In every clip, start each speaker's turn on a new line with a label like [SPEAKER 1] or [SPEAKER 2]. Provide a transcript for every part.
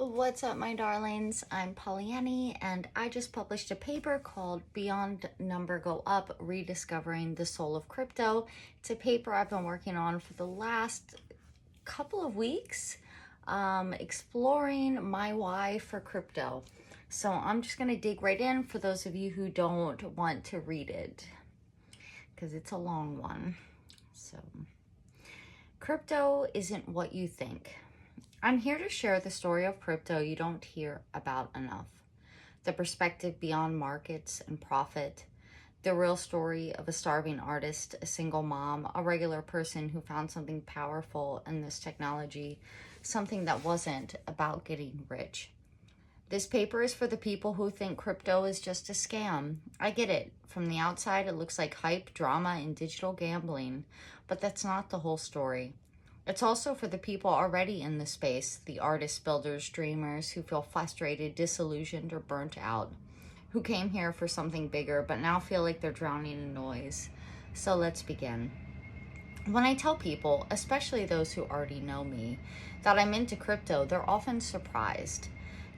[SPEAKER 1] What's up, my darlings? I'm Pollyanny, and I just published a paper called Beyond Number Go Up, Rediscovering the Soul of Crypto. It's a paper I've been working on for the last couple of weeks, exploring my why for crypto. So I'm just going to dig right in for those of you who don't want to read it, because it's a long one. So, crypto isn't what you think. I'm here to share the story of crypto you don't hear about enough. The perspective beyond markets and profit. The real story of a starving artist, a single mom, a regular person who found something powerful in this technology, something that wasn't about getting rich. This paper is for the people who think crypto is just a scam. I get it. From the outside, it looks like hype, drama, and digital gambling, but that's not the whole story. It's also for the people already in the space, the artists, builders, dreamers who feel frustrated, disillusioned, or burnt out, who came here for something bigger but now feel like they're drowning in noise. So let's begin. When I tell people, especially those who already know me, that I'm into crypto, they're often surprised.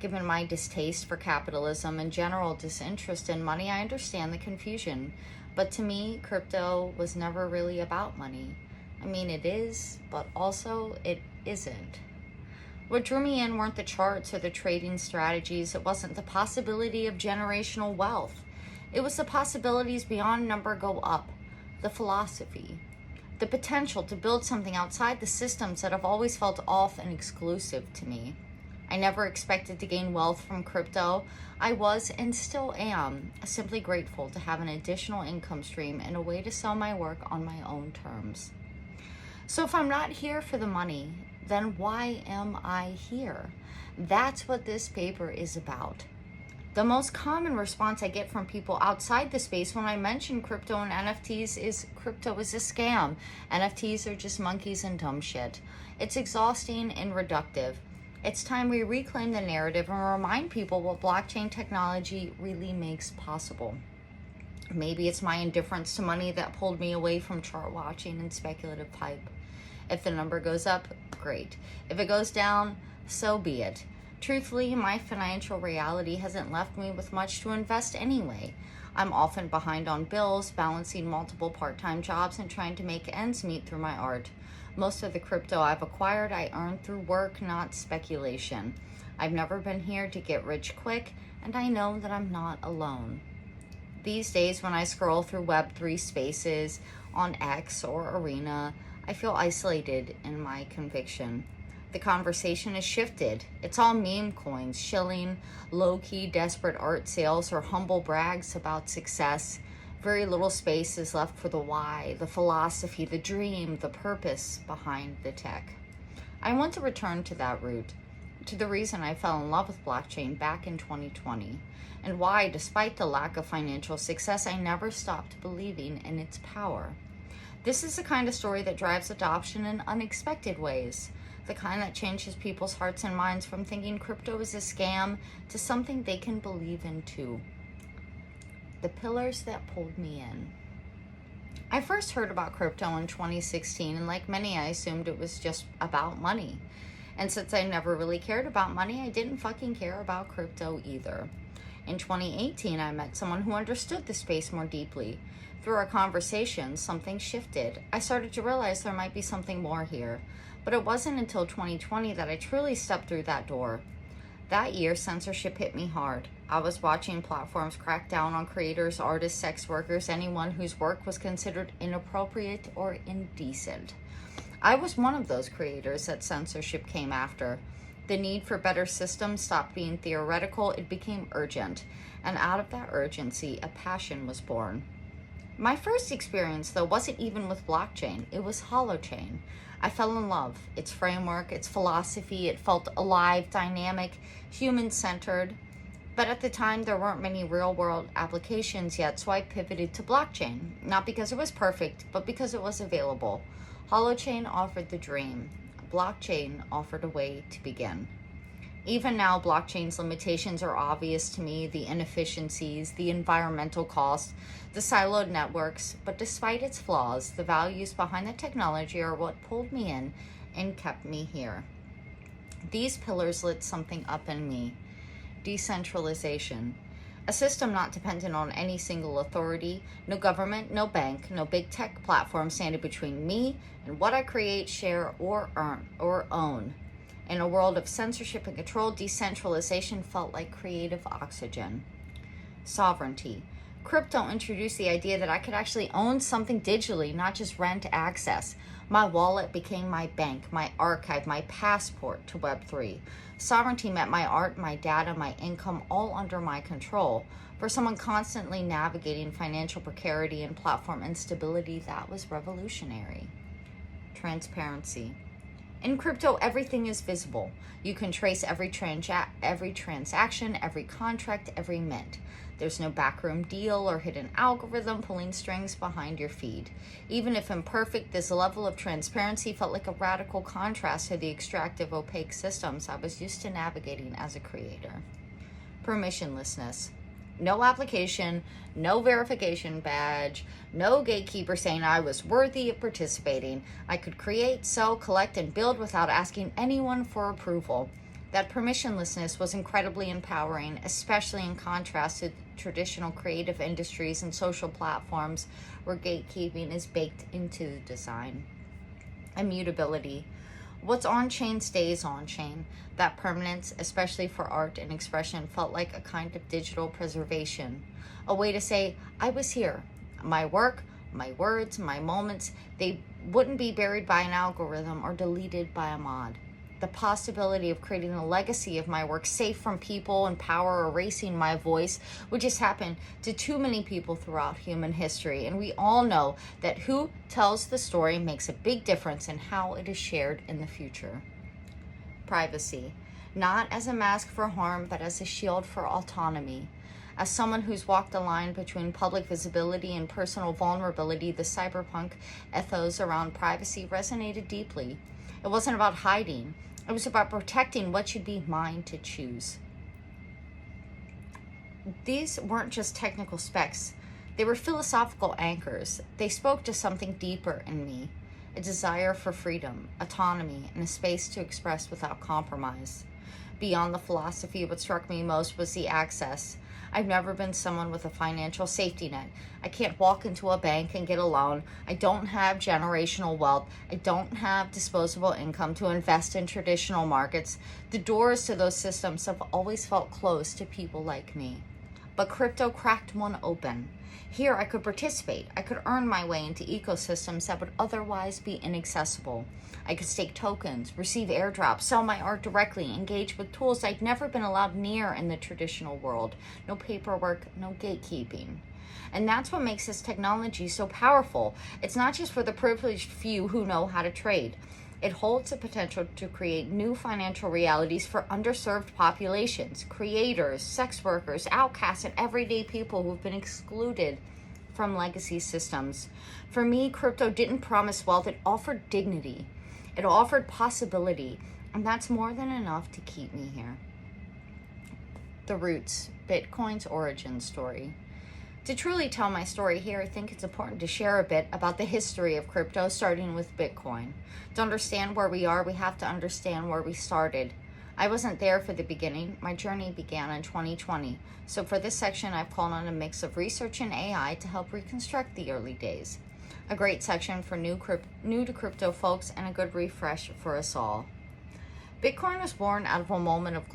[SPEAKER 1] Given my distaste for capitalism and general disinterest in money, I understand the confusion. But to me, crypto was never really about money. I mean, it is, but also it isn't. What drew me in weren't the charts or the trading strategies. It wasn't the possibility of generational wealth. It was the possibilities beyond number go up, the philosophy, the potential to build something outside the systems that have always felt off and exclusive to me. I never expected to gain wealth from crypto. I was and still am simply grateful to have an additional income stream and a way to sell my work on my own terms. So if I'm not here for the money, then why am I here? That's what this paper is about. The most common response I get from people outside the space when I mention crypto and NFTs is crypto is a scam. NFTs are just monkeys and dumb shit. It's exhausting and reductive. It's time we reclaim the narrative and remind people what blockchain technology really makes possible. Maybe it's my indifference to money that pulled me away from chart watching and speculative hype. If the number goes up, great. If it goes down, so be it. Truthfully, my financial reality hasn't left me with much to invest anyway. I'm often behind on bills, balancing multiple part-time jobs, and trying to make ends meet through my art. Most of the crypto I've acquired, I earned through work, not speculation. I've never been here to get rich quick, and I know that I'm not alone. These days, when I scroll through Web3 spaces on X or Arena, I feel isolated in my conviction. The conversation has shifted. It's all meme coins, shilling, low-key, desperate art sales, or humble brags about success. Very little space is left for the why, the philosophy, the dream, the purpose behind the tech. I want to return to that root, to the reason I fell in love with blockchain back in 2020, and why, despite the lack of financial success, I never stopped believing in its power. This is the kind of story that drives adoption in unexpected ways, the kind that changes people's hearts and minds from thinking crypto is a scam to something they can believe in too. The pillars that pulled me in. I first heard about crypto in 2016, and like many, I assumed it was just about money. And since I never really cared about money, I didn't fucking care about crypto either. In 2018, I met someone who understood the space more deeply. Through our conversation, something shifted. I started to realize there might be something more here. But it wasn't until 2020 that I truly stepped through that door. That year, censorship hit me hard. I was watching platforms crack down on creators, artists, sex workers, anyone whose work was considered inappropriate or indecent. I was one of those creators that censorship came after. The need for better systems stopped being theoretical, it became urgent. And out of that urgency, a passion was born. My first experience, though, wasn't even with blockchain. It was Holochain. I fell in love. Its framework, its philosophy, it felt alive, dynamic, human-centered. But at the time, there weren't many real-world applications yet, so I pivoted to blockchain. Not because it was perfect, but because it was available. Holochain offered the dream. Blockchain offered a way to begin. Even now, blockchain's limitations are obvious to me, the inefficiencies, the environmental costs, the siloed networks, but despite its flaws, the values behind the technology are what pulled me in and kept me here. These pillars lit something up in me. Decentralization. A system not dependent on any single authority, no government, no bank, no big tech platform standing between me and what I create, share, or own. In a world of censorship and control, decentralization felt like creative oxygen. Sovereignty. Crypto introduced the idea that I could actually own something digitally, not just rent access. My wallet became my bank, my archive, my passport to Web3. Sovereignty meant my art, my data, my income, all under my control. For someone constantly navigating financial precarity and platform instability, that was revolutionary. Transparency. In crypto, everything is visible. You can trace every transaction, every contract, every mint. There's no backroom deal or hidden algorithm pulling strings behind your feed. Even if imperfect, this level of transparency felt like a radical contrast to the extractive, opaque systems I was used to navigating as a creator. Permissionlessness. No application, no verification badge, no gatekeeper saying I was worthy of participating. I could create, sell, collect, and build without asking anyone for approval. That permissionlessness was incredibly empowering, especially in contrast to traditional creative industries and social platforms where gatekeeping is baked into the design. Immutability. What's on-chain stays on-chain. That permanence, especially for art and expression, felt like a kind of digital preservation. A way to say, I was here. My work, my words, my moments, they wouldn't be buried by an algorithm or deleted by a mod. The possibility of creating a legacy of my work safe from people and power erasing my voice would just happen to too many people throughout human history. And we all know that who tells the story makes a big difference in how it is shared in the future. Privacy. Not as a mask for harm, but as a shield for autonomy. As someone who's walked the line between public visibility and personal vulnerability, the cyberpunk ethos around privacy resonated deeply. It wasn't about hiding. It was about protecting what should be mine to choose. These weren't just technical specs. They were philosophical anchors. They spoke to something deeper in me, a desire for freedom, autonomy, and a space to express without compromise. Beyond the philosophy, what struck me most was the access. I've never been someone with a financial safety net. I can't walk into a bank and get a loan. I don't have generational wealth. I don't have disposable income to invest in traditional markets. The doors to those systems have always felt closed to people like me. But crypto cracked one open. Here I could participate. I could earn my way into ecosystems that would otherwise be inaccessible. I could stake tokens, receive airdrops, sell my art directly, engage with tools I'd never been allowed near in the traditional world. No paperwork, no gatekeeping. And that's what makes this technology so powerful. It's not just for the privileged few who know how to trade. It holds the potential to create new financial realities for underserved populations, creators, sex workers, outcasts, and everyday people who've been excluded from legacy systems. For me, crypto didn't promise wealth, it offered dignity. It offered possibility, and that's more than enough to keep me here. The roots, Bitcoin's origin story. To truly tell my story here, I think it's important to share a bit about the history of crypto, starting with Bitcoin. To understand where we are, we have to understand where we started. I wasn't there for the beginning. My journey began in 2020. So for this section, I've called on a mix of research and AI to help reconstruct the early days. A great section for new to crypto folks and a good refresh for us all. Bitcoin was born out of a moment of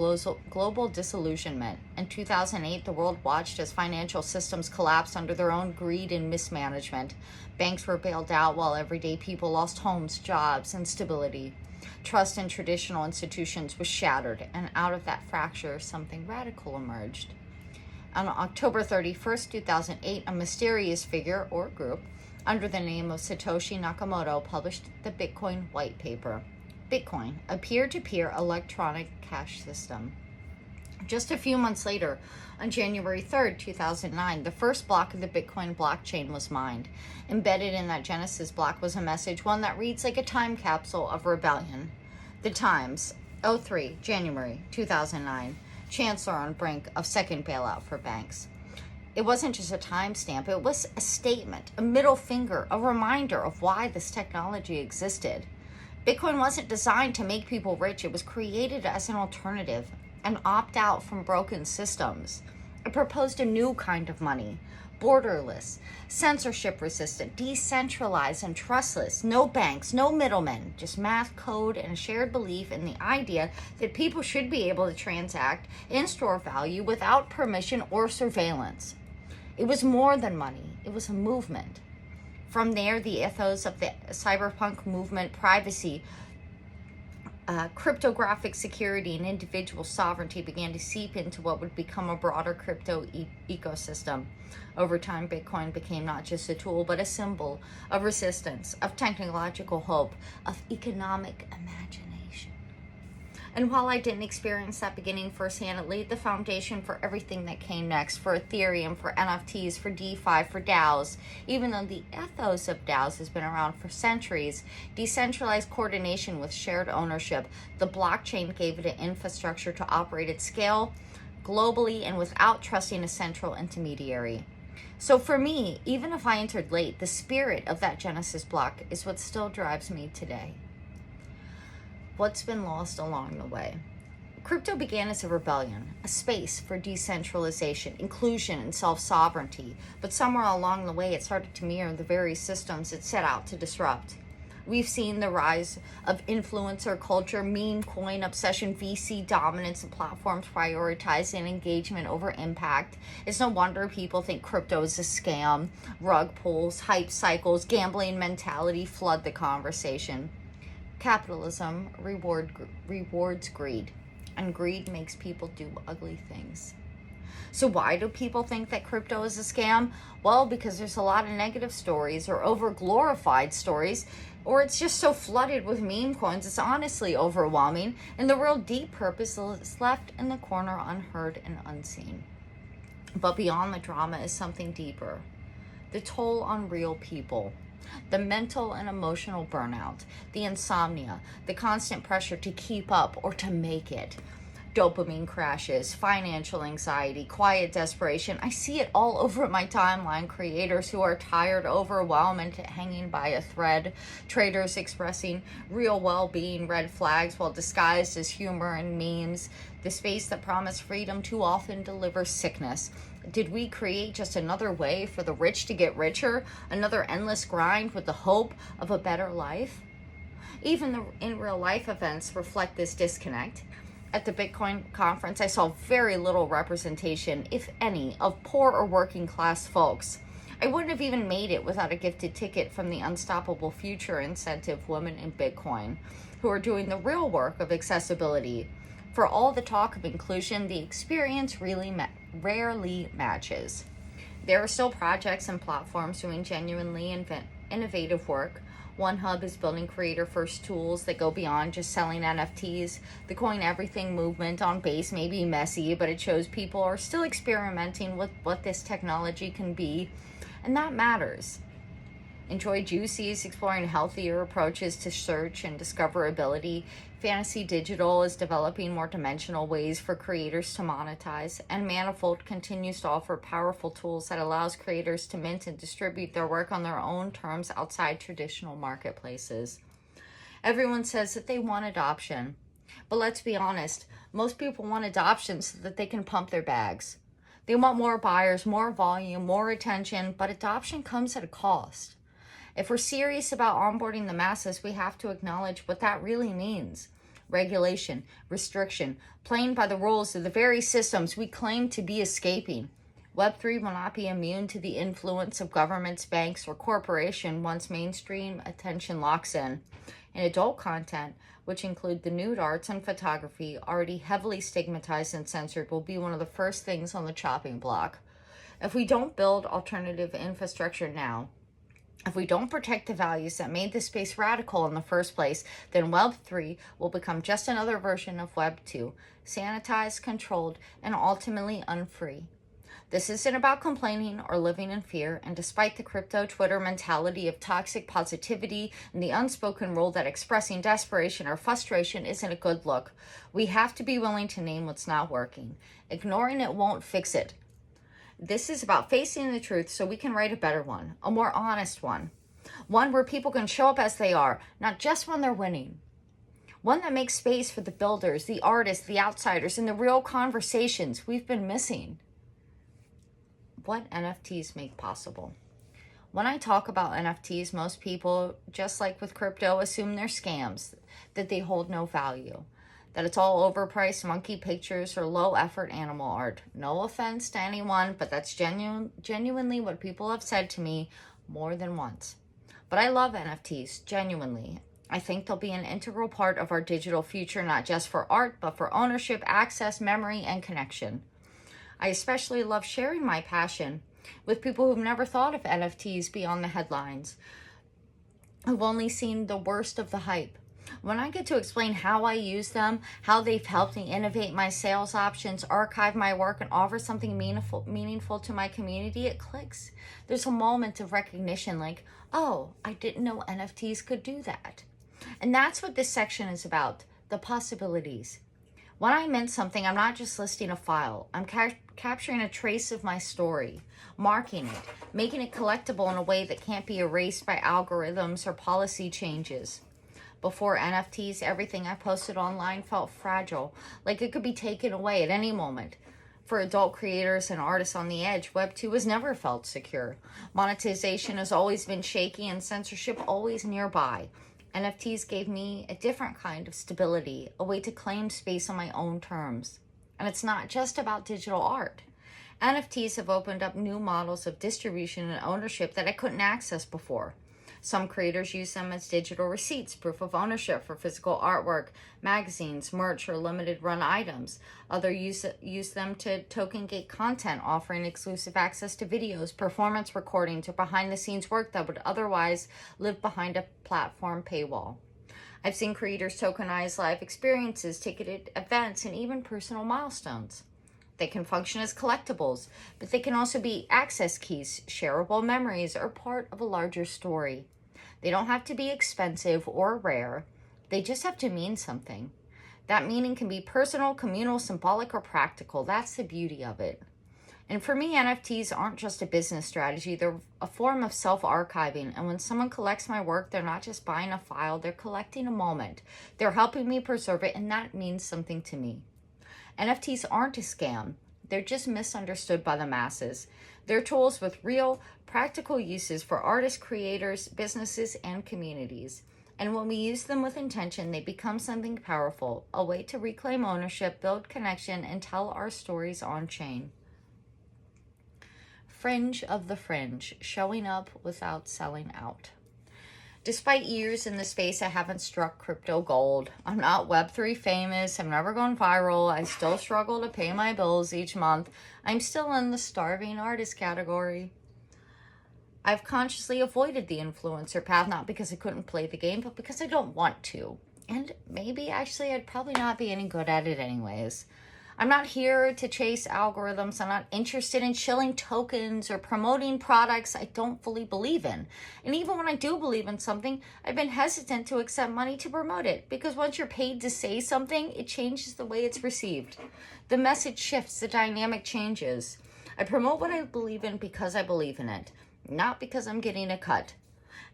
[SPEAKER 1] global disillusionment. In 2008, the world watched as financial systems collapsed under their own greed and mismanagement. Banks were bailed out while everyday people lost homes, jobs, and stability. Trust in traditional institutions was shattered, and out of that fracture, something radical emerged. On October 31st, 2008, a mysterious figure or group under the name of Satoshi Nakamoto published the Bitcoin white paper. Bitcoin, a peer-to-peer electronic cash system. Just a few months later, on January 3rd, 2009, the first block of the Bitcoin blockchain was mined. Embedded in that Genesis block was a message, one that reads like a time capsule of rebellion. The Times, 03, January 2009, Chancellor on brink of second bailout for banks. It wasn't just a timestamp, it was a statement, a middle finger, a reminder of why this technology existed. Bitcoin wasn't designed to make people rich. It was created as an alternative, an opt-out from broken systems. It proposed a new kind of money, borderless, censorship-resistant, decentralized, and trustless. No banks, no middlemen, just math, code, and a shared belief in the idea that people should be able to transact and store value without permission or surveillance. It was more than money. It was a movement. From there, the ethos of the cyberpunk movement, privacy, cryptographic security, and individual sovereignty began to seep into what would become a broader crypto ecosystem. Over time, Bitcoin became not just a tool, but a symbol of resistance, of technological hope, of economic imagination. And while I didn't experience that beginning firsthand, it laid the foundation for everything that came next, for Ethereum, for NFTs, for DeFi, for DAOs. Even though the ethos of DAOs has been around for centuries, decentralized coordination with shared ownership, the blockchain gave it an infrastructure to operate at scale, globally, and without trusting a central intermediary. So for me, even if I entered late, the spirit of that Genesis block is what still drives me today. What's been lost along the way? Crypto began as a rebellion, a space for decentralization, inclusion, and self-sovereignty, but somewhere along the way it started to mirror the very systems it set out to disrupt. We've seen the rise of influencer culture, meme coin obsession, VC dominance, and platforms prioritizing engagement over impact. It's no wonder people think crypto is a scam. Rug pulls, hype cycles, gambling mentality flood the conversation. Capitalism rewards greed, and greed makes people do ugly things. So why do people think that crypto is a scam? Well, because there's a lot of negative stories or over-glorified stories, or it's just so flooded with meme coins, it's honestly overwhelming, and the real deep purpose is left in the corner unheard and unseen. But beyond the drama is something deeper. The toll on real people. The mental and emotional burnout, the insomnia, the constant pressure to keep up or to make it, dopamine crashes, financial anxiety, quiet desperation. I see it all over my timeline. Creators who are tired, overwhelmed, and hanging by a thread. Traders expressing real well-being, red flags while disguised as humor and memes. The space that promised freedom too often delivers sickness. Did we create just another way for the rich to get richer? Another endless grind with the hope of a better life? Even the in real life events reflect this disconnect. At the Bitcoin conference, I saw very little representation, if any, of poor or working class folks. I wouldn't have even made it without a gifted ticket from the Unstoppable Future Incentive Women in Bitcoin, who are doing the real work of accessibility. For all the talk of inclusion, the experience really rarely matches. There are still projects and platforms doing genuinely innovative work. OneHub is building creator-first tools that go beyond just selling NFTs. The Coin Everything movement on Base may be messy, but it shows people are still experimenting with what this technology can be, and that matters. Enjoy Juicy's exploring healthier approaches to search and discoverability. Fantasy Digital is developing more dimensional ways for creators to monetize, and Manifold continues to offer powerful tools that allows creators to mint and distribute their work on their own terms outside traditional marketplaces. Everyone says that they want adoption, but let's be honest, most people want adoption so that they can pump their bags. They want more buyers, more volume, more attention, but adoption comes at a cost. If we're serious about onboarding the masses, we have to acknowledge what that really means. Regulation, restriction, playing by the rules of the very systems we claim to be escaping. Web3 will not be immune to the influence of governments, banks, or corporations once mainstream attention locks in. And adult content, which include the nude arts and photography, already heavily stigmatized and censored, will be one of the first things on the chopping block. If we don't build alternative infrastructure now, if we don't protect the values that made this space radical in the first place, then Web3 will become just another version of Web2, sanitized, controlled, and ultimately unfree. This isn't about complaining or living in fear, and despite the crypto Twitter mentality of toxic positivity and the unspoken rule that expressing desperation or frustration isn't a good look, we have to be willing to name what's not working. Ignoring it won't fix it. This is about facing the truth so we can write a better one, a more honest one. One where people can show up as they are, not just when they're winning. One that makes space for the builders, the artists, the outsiders, and the real conversations we've been missing. What NFTs make possible. When I talk about NFTs, most people, just like with crypto, assume they're scams, that they hold no value, that it's all overpriced monkey pictures or low effort animal art. No offense to anyone, but that's genuinely what people have said to me more than once. But I love NFTs, genuinely. I think they'll be an integral part of our digital future, not just for art, but for ownership, access, memory, and connection. I especially love sharing my passion with people who've never thought of NFTs beyond the headlines, who've only seen the worst of the hype. When I get to explain how I use them, how they've helped me innovate my sales options, archive my work, and offer something meaningful to my community, it clicks. There's a moment of recognition like, oh, I didn't know NFTs could do that. And that's what this section is about, the possibilities. When I mint something, I'm not just listing a file. I'm capturing a trace of my story, marking it, making it collectible in a way that can't be erased by algorithms or policy changes. Before NFTs, everything I posted online felt fragile, like it could be taken away at any moment. For adult creators and artists on the edge, Web2 has never felt secure. Monetization has always been shaky and censorship always nearby. NFTs gave me a different kind of stability, a way to claim space on my own terms. And it's not just about digital art. NFTs have opened up new models of distribution and ownership that I couldn't access before. Some creators use them as digital receipts, proof of ownership for physical artwork, magazines, merch, or limited run items. Others use them to token gate content, offering exclusive access to videos, performance recordings, or behind the scenes work that would otherwise live behind a platform paywall. I've seen creators tokenize live experiences, ticketed events, and even personal milestones. They can function as collectibles, but they can also be access keys, shareable memories, or part of a larger story. They don't have to be expensive or rare. They just have to mean something. That meaning can be personal, communal, symbolic, or practical. That's the beauty of it. And for me, NFTs aren't just a business strategy. They're a form of self-archiving. And when someone collects my work, they're not just buying a file. They're collecting a moment. They're helping me preserve it, and that means something to me. NFTs aren't a scam. They're just misunderstood by the masses. They're tools with real, practical uses for artists, creators, businesses, and communities. And when we use them with intention, they become something powerful, a way to reclaim ownership, build connection, and tell our stories on chain. Fringe of the fringe, showing up without selling out. Despite years in the space, I haven't struck crypto gold. I'm not Web3 famous. I've never gone viral. I still struggle to pay my bills each month. I'm still in the starving artist category. I've consciously avoided the influencer path, not because I couldn't play the game, but because I don't want to. And maybe actually I'd probably not be any good at it anyways. I'm not here to chase algorithms. I'm not interested in shilling tokens or promoting products I don't fully believe in. And even when I do believe in something, I've been hesitant to accept money to promote it, because once you're paid to say something, it changes the way it's received. The message shifts, the dynamic changes. I promote what I believe in because I believe in it, not because I'm getting a cut.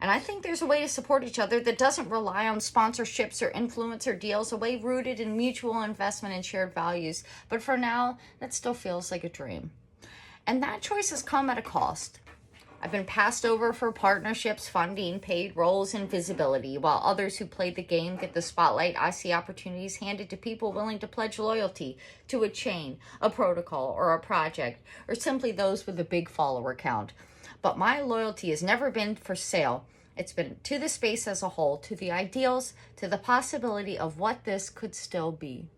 [SPEAKER 1] And I think there's a way to support each other that doesn't rely on sponsorships or influencer deals, a way rooted in mutual investment and shared values. But for now, that still feels like a dream. And that choice has come at a cost. I've been passed over for partnerships, funding, paid roles, and visibility, while others who played the game get the spotlight. I see opportunities handed to people willing to pledge loyalty to a chain, a protocol, or a project, or simply those with a big follower count. But my loyalty has never been for sale. It's been to the space as a whole, to the ideals, to the possibility of what this could still be.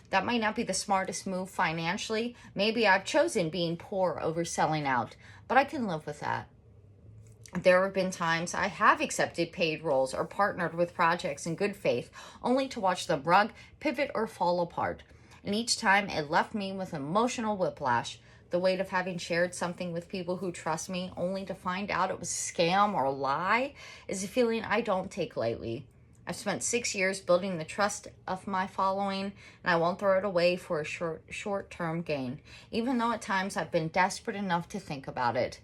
[SPEAKER 1] That might not be the smartest move financially. Maybe I've chosen being poor over selling out, but I can live with that. There have been times I have accepted paid roles or partnered with projects in good faith, only to watch them rug, pivot, or fall apart. And each time it left me with emotional whiplash. The weight of having shared something with people who trust me only to find out it was a scam or a lie is a feeling I don't take lightly. I've spent 6 years building the trust of my following, and I won't throw it away for a short-term gain, even though at times I've been desperate enough to think about it.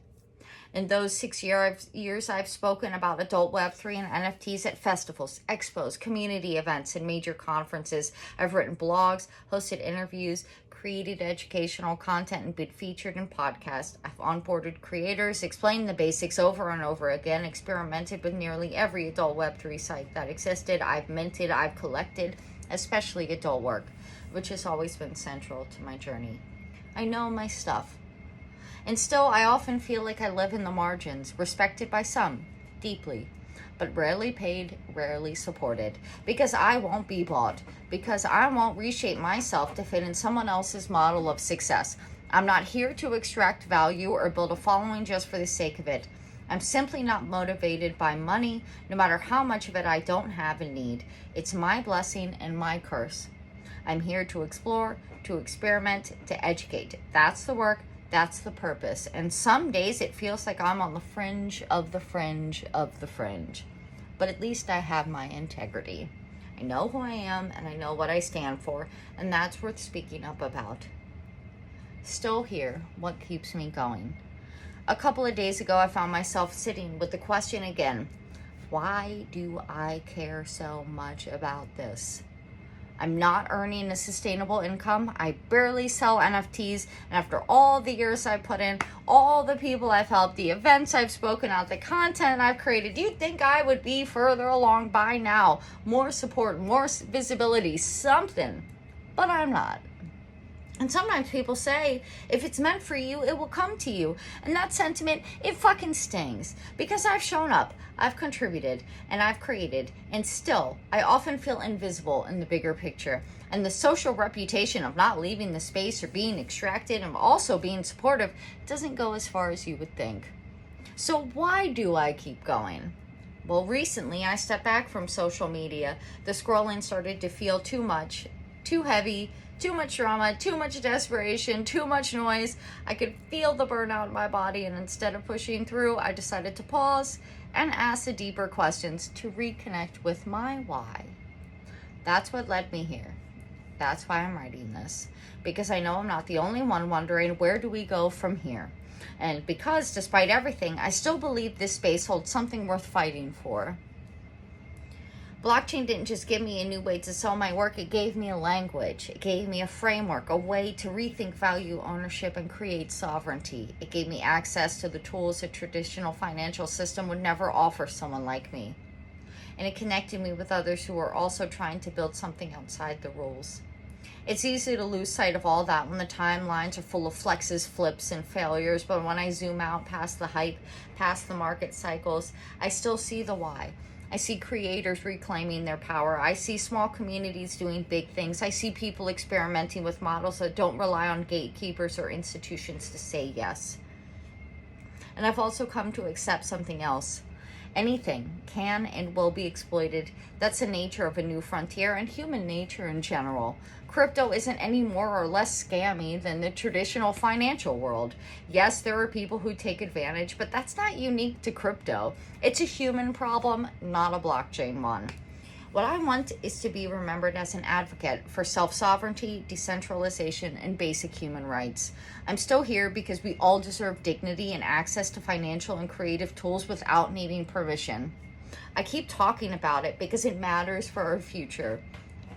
[SPEAKER 1] In those 6 years, I've spoken about adult Web3 and NFTs at festivals, expos, community events, and major conferences. I've written blogs, hosted interviews, created educational content, and been featured in podcasts. I've onboarded creators, explained the basics over and over again, experimented with nearly every adult Web3 site that existed. I've minted, I've collected, especially adult work, which has always been central to my journey. I know my stuff. And still, I often feel like I live in the margins, respected by some, deeply, but rarely paid, rarely supported, because I won't be bought, because I won't reshape myself to fit in someone else's model of success. I'm not here to extract value or build a following just for the sake of it. I'm simply not motivated by money, no matter how much of it I don't have and need. It's my blessing and my curse. I'm here to explore, to experiment, to educate. That's the work. That's the purpose. And some days it feels like I'm on the fringe of the fringe of the fringe. But at least I have my integrity. I know who I am and I know what I stand for, and that's worth speaking up about. Still here, what keeps me going? A couple of days ago, I found myself sitting with the question again, why do I care so much about this? I'm not earning a sustainable income. I barely sell NFTs. And after all the years I've put in, all the people I've helped, the events I've spoken at, the content I've created, you'd think I would be further along by now. More support, more visibility, something. But I'm not. And sometimes people say, if it's meant for you, it will come to you. And that sentiment, it fucking stings. Because I've shown up, I've contributed, and I've created, and still, I often feel invisible in the bigger picture. And the social reputation of not leaving the space or being extracted and also being supportive doesn't go as far as you would think. So why do I keep going? Well, recently I stepped back from social media. The scrolling started to feel too much, too heavy, too much drama, too much desperation, too much noise. I could feel the burnout in my body, and instead of pushing through, I decided to pause and ask the deeper questions to reconnect with my why. That's what led me here. That's why I'm writing this, because I know I'm not the only one wondering, where do we go from here? And because, despite everything, I still believe this space holds something worth fighting for. Blockchain didn't just give me a new way to sell my work, it gave me a language. It gave me a framework, a way to rethink value ownership and create sovereignty. It gave me access to the tools a traditional financial system would never offer someone like me. And it connected me with others who are also trying to build something outside the rules. It's easy to lose sight of all that when the timelines are full of flexes, flips, and failures, but when I zoom out past the hype, past the market cycles, I still see the why. I see creators reclaiming their power. I see small communities doing big things. I see people experimenting with models that don't rely on gatekeepers or institutions to say yes. And I've also come to accept something else. Anything can and will be exploited. That's the nature of a new frontier and human nature in general. Crypto isn't any more or less scammy than the traditional financial world. Yes, there are people who take advantage, but that's not unique to crypto. It's a human problem, not a blockchain one. What I want is to be remembered as an advocate for self-sovereignty, decentralization, and basic human rights. I'm still here because we all deserve dignity and access to financial and creative tools without needing permission. I keep talking about it because it matters for our future.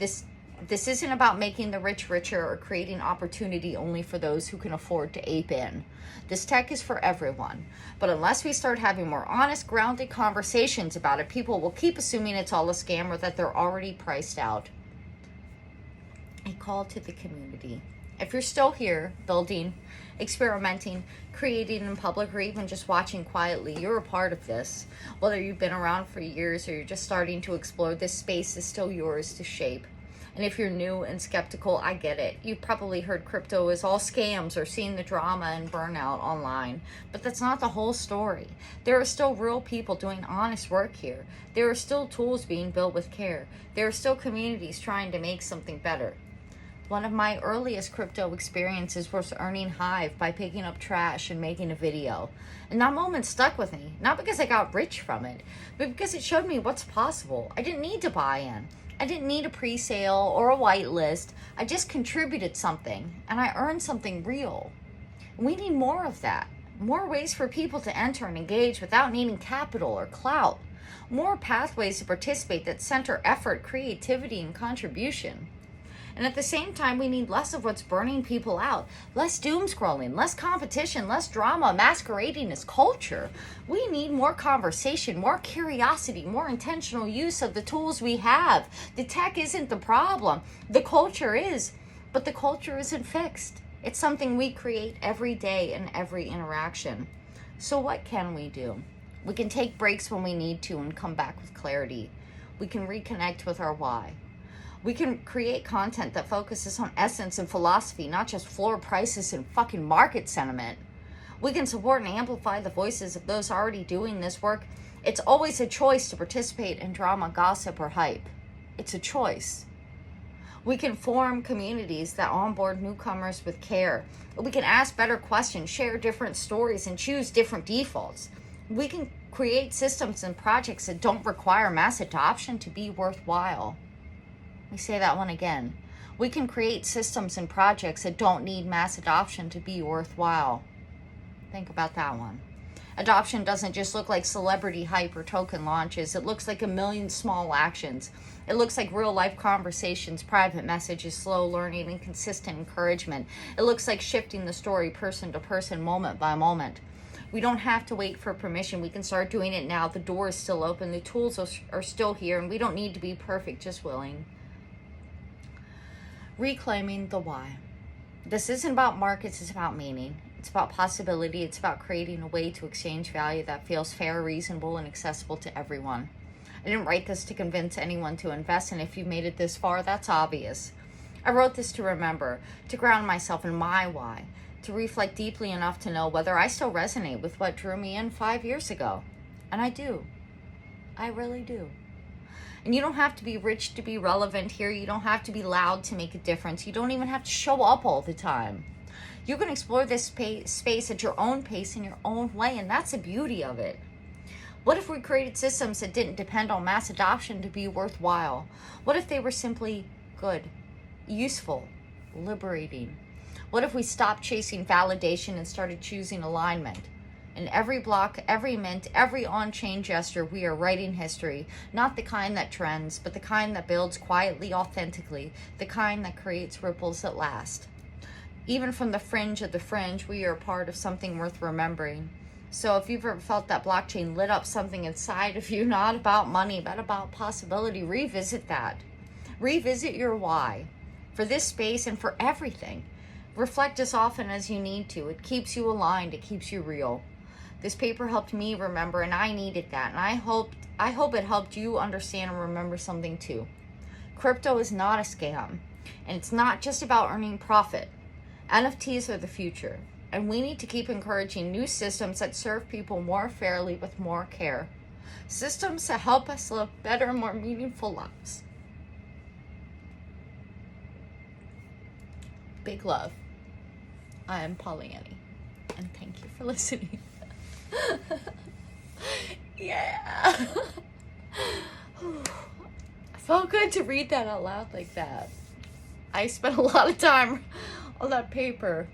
[SPEAKER 1] This isn't about making the rich richer or creating opportunity only for those who can afford to ape in. This tech is for everyone. But unless we start having more honest, grounded conversations about it, people will keep assuming it's all a scam or that they're already priced out. A call to the community. If you're still here, building, experimenting, creating in public, or even just watching quietly, you're a part of this. Whether you've been around for years or you're just starting to explore, this space is still yours to shape. And if you're new and skeptical, I get it. You've probably heard crypto is all scams or seen the drama and burnout online. But that's not the whole story. There are still real people doing honest work here. There are still tools being built with care. There are still communities trying to make something better. One of my earliest crypto experiences was earning Hive by picking up trash and making a video. And that moment stuck with me, not because I got rich from it, but because it showed me what's possible. I didn't need to buy in. I didn't need a pre-sale or a whitelist. I just contributed something and I earned something real. We need more of that. More ways for people to enter and engage without needing capital or clout. More pathways to participate that center effort, creativity, and contribution. And at the same time, we need less of what's burning people out. Less doom scrolling, less competition, less drama masquerading as culture. We need more conversation, more curiosity, more intentional use of the tools we have. The tech isn't the problem. The culture is. But the culture isn't fixed. It's something we create every day in every interaction. So what can we do? We can take breaks when we need to and come back with clarity. We can reconnect with our why. We can create content that focuses on essence and philosophy, not just floor prices and fucking market sentiment. We can support and amplify the voices of those already doing this work. It's always a choice to participate in drama, gossip, or hype. It's a choice. We can form communities that onboard newcomers with care. We can ask better questions, share different stories, and choose different defaults. We can create systems and projects that don't require mass adoption to be worthwhile. Let me say that one again. We can create systems and projects that don't need mass adoption to be worthwhile. Think about that one. Adoption doesn't just look like celebrity hype or token launches. It looks like a million small actions. It looks like real life conversations, private messages, slow learning, and consistent encouragement. It looks like shifting the story person to person, moment by moment. We don't have to wait for permission. We can start doing it now. The door is still open. The tools are still here, and we don't need to be perfect, just willing. Reclaiming the why. This isn't about markets, it's about meaning. It's about possibility. It's about creating a way to exchange value that feels fair, reasonable, and accessible to everyone. I didn't write this to convince anyone to invest, and if you've made it this far, that's obvious. I wrote this to remember, to ground myself in my why, to reflect deeply enough to know whether I still resonate with what drew me in 5 years ago. And I do. I really do. And you don't have to be rich to be relevant here. You don't have to be loud to make a difference. You don't even have to show up all the time. You can explore this space at your own pace in your own way, and that's the beauty of it. What if we created systems that didn't depend on mass adoption to be worthwhile? What if they were simply good, useful, liberating? What if we stopped chasing validation and started choosing alignment? In every block, every mint, every on-chain gesture, we are writing history. Not the kind that trends, but the kind that builds quietly, authentically. The kind that creates ripples that last. Even from the fringe of the fringe, we are part of something worth remembering. So if you've ever felt that blockchain lit up something inside of you, not about money, but about possibility, revisit that. Revisit your why. For this space and for everything. Reflect as often as you need to. It keeps you aligned. It keeps you real. This paper helped me remember, and I needed that. And I hope it helped you understand and remember something too. Crypto is not a scam, and it's not just about earning profit. NFTs are the future, and we need to keep encouraging new systems that serve people more fairly with more care. Systems that help us live better, more meaningful lives. Big love. I am Pollyanny, and thank you for listening. Yeah. I felt good to read that out loud like that. I spent a lot of time on that paper.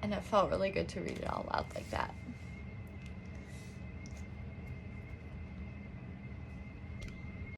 [SPEAKER 1] And it felt really good to read it out loud like that.